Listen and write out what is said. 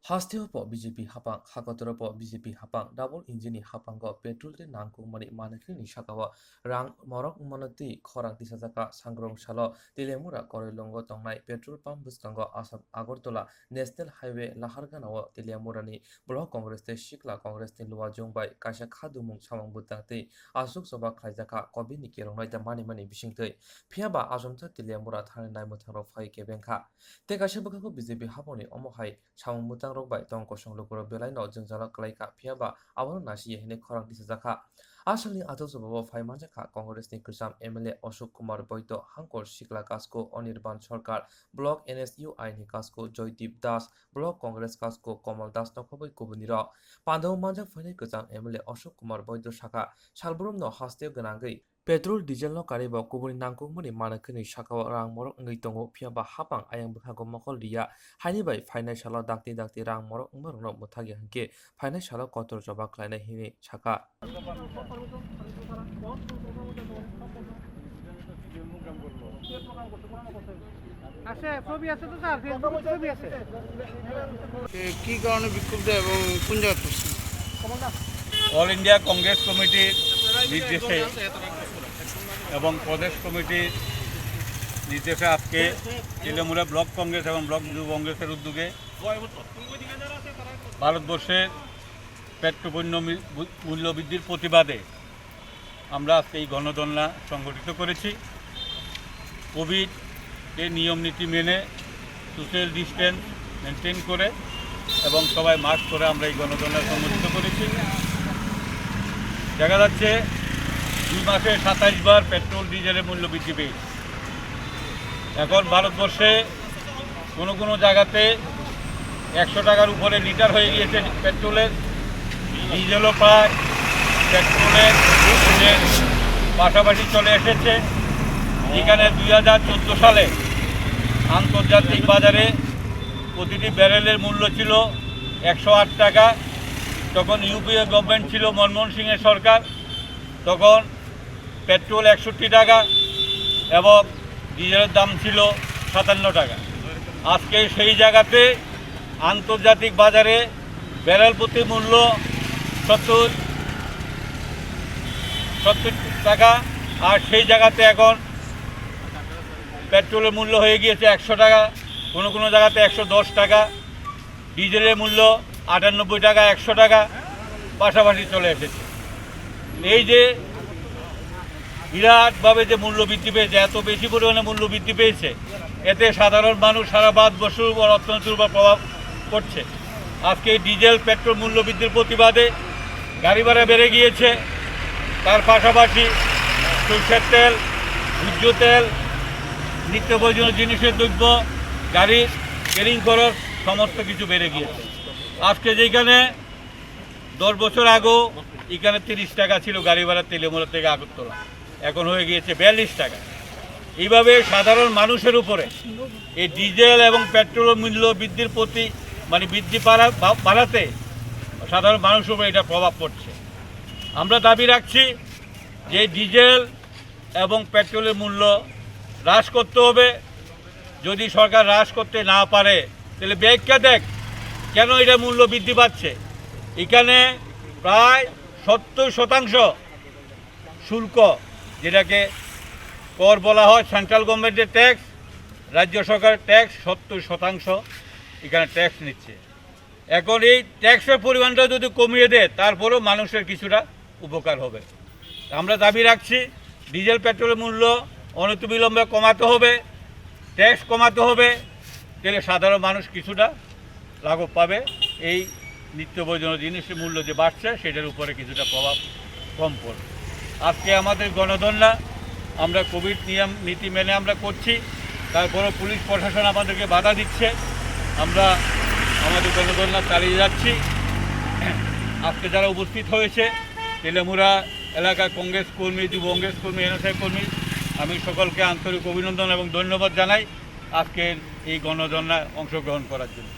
Hasteo BJP hapang hakotoro BJP hapang double engine hapang go petrol te nangkung mani manakri ni sakawa rang morok monati khorang tisajaka sangrong salo tilemura korelongo tongnai petrol pump buskango Assam Agartala National Highway Laharganawo tilemurani Block Congress te Shikla Congress te Luwa Jongbai kaisa khadumung samang butangte asuk soba khlaijaka kobini kerongnai ta mani bisingtei phiaba asomta tilemura thani naimuthangrok phai kebenka te kaisa bukako BJP haponi omohai samang butang rokbai tong kosong lokoro belai no jongjala klaika phiaba abano nasi hene khorang tisajaka asali ato sobabo phaimajaka Congress ni kusam MLA Ashok Kumar Boito Hankor Shikla Kasko Anirban Sarkar Block NSUI ni Kasko Joydeep Das Block Congress Kasko Komal Das nokhobai kubuniro Pandaw manjak phane kusam MLA Ashok Kumar Boito Shaka Salbrum no hasteo ganangei Petrol diesel no kariba kubuni nangkukmani manakini sakao rang morok ngai tongo phiaba hapang ayang bukhago mokol ria haini bai financial dakti rang morok ngmarno muthagi hanke financial kotor joba klaina hini saka আছে ছবি আছে তো sir ফেসবুকে ছবি আছে কি কারণে বিক্ষোভ দেয় এবং কোন জায়গা করছে অল ইন্ডিয়া কংগ্রেস কমিটির নির্দেশে এবং প্রদেশ কমিটির নির্দেশে আজকে তেলেমুড়া ব্লক কংগ্রেস এবং ব্লক যুব কংগ্রেসের উদ্যোগে ভারতবর্ষের পেট্রোপণ্য মূল্যবৃদ্ধির প্রতিবাদে আমরা আজকে এই গণধর্না সংগঠিত করেছি। কোভিড এর নিয়ম নীতি মেনে সোশ্যাল ডিস্টেন্স মেনটেন করে এবং সবাই মাস্ক করে আমরা এই গণধর্না সংগঠিত করেছি। দেখা যাচ্ছে 2 মাসে 27 বার পেট্রোল ডিজেলের মূল্য বৃদ্ধি পেয়েছে। এখন ভারতবর্ষে কোনো জায়গাতে 100 টাকার উপরে লিটার হয়ে গিয়েছে পেট্রোলের, ডিজেলও প্রায় পেট্রোলের পাশাপাশি চলে এসেছে। এখানে 2014 সালে আন্তর্জাতিক বাজারে প্রতিটি ব্যারেলের মূল্য ছিল 108 টাকা। তখন ইউপিএ গভর্নমেন্ট ছিল, মনমোহন সিংয়ের সরকার, তখন পেট্রোল 61 টাকা এবং ডিজেলের দাম ছিল 57 টাকা। আজকে সেই জায়গাতে আন্তর্জাতিক বাজারে ব্যারেল প্রতি মূল্য 70 টাকা, আর সেই জায়গাতে এখন পেট্রোলের মূল্য হয়ে গিয়েছে 100 টাকা, কোনো জায়গাতে 110 টাকা, ডিজেলের মূল্য 98 টাকা, 100 টাকা পাশাপাশি চলে এসেছে। এই যে বিরাটভাবে যে মূল্য বৃদ্ধি পেয়েছে, এত বেশি পরিমাণে মূল্য বৃদ্ধি পেয়েছে, এতে সাধারণ মানুষ সারা ভারতবর্ষের উপর অর্থনীতির উপর প্রভাব পড়ছে। আজকে ডিজেল পেট্রোল মূল্য বৃদ্ধির প্রতিবাদে গাড়ি ভাড়া বেড়ে গিয়েছে, তার পাশাপাশি সরষের তেল, ভোজ্য তেল, নিত্য প্রয়োজনীয় জিনিসের দ্রব্য, গাড়ির ক্যারিং খরচ সমস্ত কিছু বেড়ে গিয়েছে। আজকে যেখানে 10 বছর আগেও এখানে 30 টাকা ছিল গাড়ি ভাড়া তেলেমুড়া থেকে আগরতলা, এখন হয়ে গিয়েছে 42 টাকা। এইভাবে সাধারণ মানুষের উপরে এই ডিজেল এবং পেট্রোলের মূল্য বৃদ্ধির প্রতি বৃদ্ধি বাড়াতে সাধারণ মানুষের উপরে এটা প্রভাব পড়ছে। আমরা দাবি রাখছি যে ডিজেল এবং পেট্রোলের মূল্য হ্রাস করতে হবে। যদি সরকার হ্রাস করতে না পারে তাহলে ব্যাখ্যা দেখ কেন এটা মূল্য বৃদ্ধি পাচ্ছে। এখানে প্রায় 70% শুল্ক, যেটাকে কর বলা হয়, সেন্ট্রাল গভর্নমেন্টের ট্যাক্স, রাজ্য সরকারের ট্যাক্স 70% এখানে ট্যাক্স নিচ্ছে। এখন এই ট্যাক্সের পরিমাণটা যদি কমিয়ে দেয় তারপরেও মানুষের কিছুটা উপকার হবে। আমরা দাবি রাখছি ডিজেল পেট্রোলের মূল্য অনতিবিলম্বে কমাতে হবে, ট্যাক্স কমাতে হবে, তাহলে সাধারণ মানুষ কিছুটা লাঘব পাবে। এই নিত্য প্রয়োজনীয় জিনিসের মূল্য যে বাড়ছে সেটার উপরে কিছুটা প্রভাব কম পড়বে। আজকে আমাদের গণধর্না আমরা কোভিড নিয়ম নীতি মেনে আমরা করছি, তারপরে পুলিশ প্রশাসন আমাদেরকে বাধা দিচ্ছে। আমরা আমাদের গণধর্না চালিয়ে যাচ্ছি। আজকে যারা উপস্থিত হয়েছে তেলেমুড়া এলাকার কংগ্রেস কর্মী, যুব কংগ্রেস কর্মী, এনএসআই কর্মী, আমি সকলকে আন্তরিক অভিনন্দন এবং ধন্যবাদ জানাই আজকের এই গণধর্নায় অংশগ্রহণ করার জন্য।